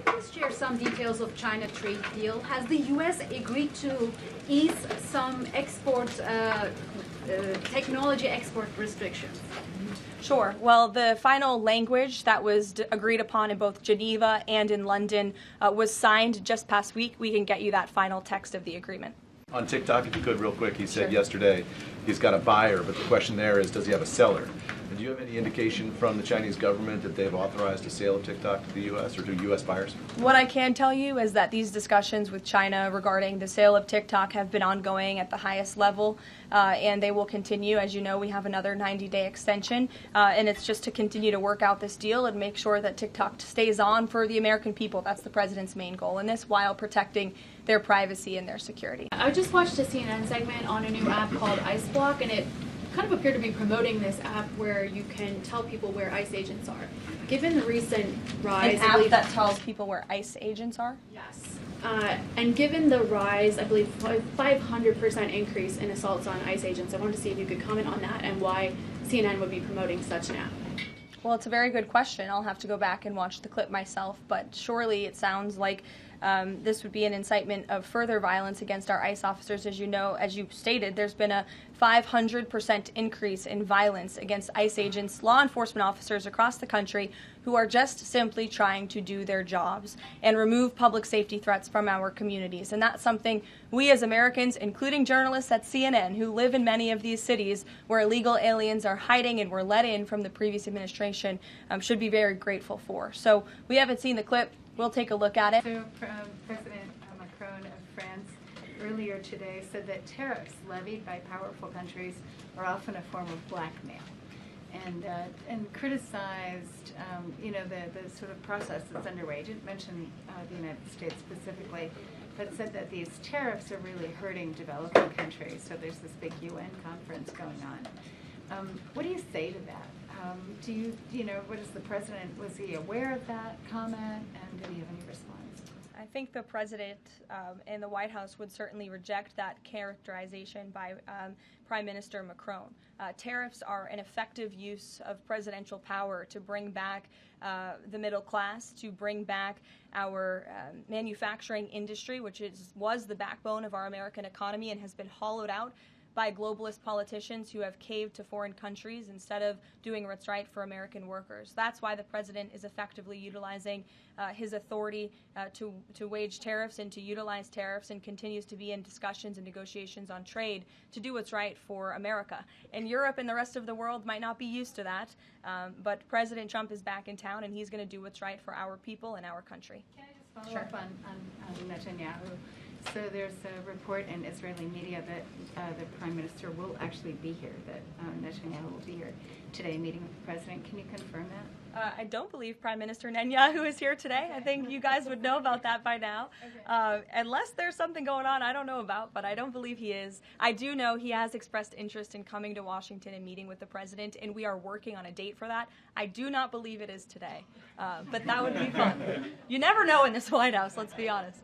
please share some details of China trade deal? Has the U.S. agreed to ease some technology export restrictions? Sure. Well, the final language that was agreed upon in both Geneva and in London was signed just past week. We can get you that final text of the agreement. On TikTok, if you could, real quick, he said yesterday he's got a buyer, but the question there is, does he have a seller? And do you have any indication from the Chinese government that they've authorized a sale of TikTok to the U.S. or to U.S. buyers? What I can tell you is that these discussions with China regarding the sale of TikTok have been ongoing at the highest level, and they will continue. As you know, we have another 90-day extension, and it's just to continue to work out this deal and make sure that TikTok stays on for the American people. That's the president's main goal in this, while protecting their privacy and their security. I just watched a CNN segment on a new app called ICE Block, and it kind of appeared to be promoting this app where you can tell people where ICE agents are. Given the recent rise, An app that tells people where ICE agents are? Yes. And given the rise, I believe 500% increase in assaults on ICE agents, I wanted to see if you could comment on that and why CNN would be promoting such an app. Well, it's a very good question. I'll have to go back and watch the clip myself, but surely it sounds like this would be an incitement of further violence against our ICE officers. As you know, as you stated, there's been a 500% increase in violence against ICE agents, law enforcement officers across the country who are just simply trying to do their jobs and remove public safety threats from our communities. And that's something we as Americans, including journalists at CNN who live in many of these cities where illegal aliens are hiding and were let in from the previous administration, should be very grateful for. So we haven't seen the clip. We'll take a look at it. So President Macron of France earlier today said that tariffs levied by powerful countries are often a form of blackmail, and criticized the sort of process that's underway. He didn't mention the United States specifically, but said that these tariffs are really hurting developing countries. So there's this big UN conference going on. What do you say to that? What is the president, was he aware of that comment, and did he have any response? I think the president and the White House would certainly reject that characterization by Prime Minister Macron. Tariffs are an effective use of presidential power to bring back the middle class, to bring back our manufacturing industry, which was the backbone of our American economy and has been hollowed out by globalist politicians who have caved to foreign countries instead of doing what's right for American workers. That's why the president is effectively utilizing his authority to wage tariffs and to utilize tariffs, and continues to be in discussions and negotiations on trade to do what's right for America. And Europe and the rest of the world might not be used to that, but President Trump is back in town, and he's going to do what's right for our people and our country. Can I just follow up on Netanyahu? So there's a report in Israeli media that the Prime Minister will actually be here, that Netanyahu will be here today meeting with the President. Can you confirm that? I don't believe Prime Minister Netanyahu is here today. I think you guys would know about that by now. Unless there's something going on I don't know about, but I don't believe he is. I do know he has expressed interest in coming to Washington and meeting with the President, and we are working on a date for that. I do not believe it is today, but that would be fun. You never know in this White House, let's be honest.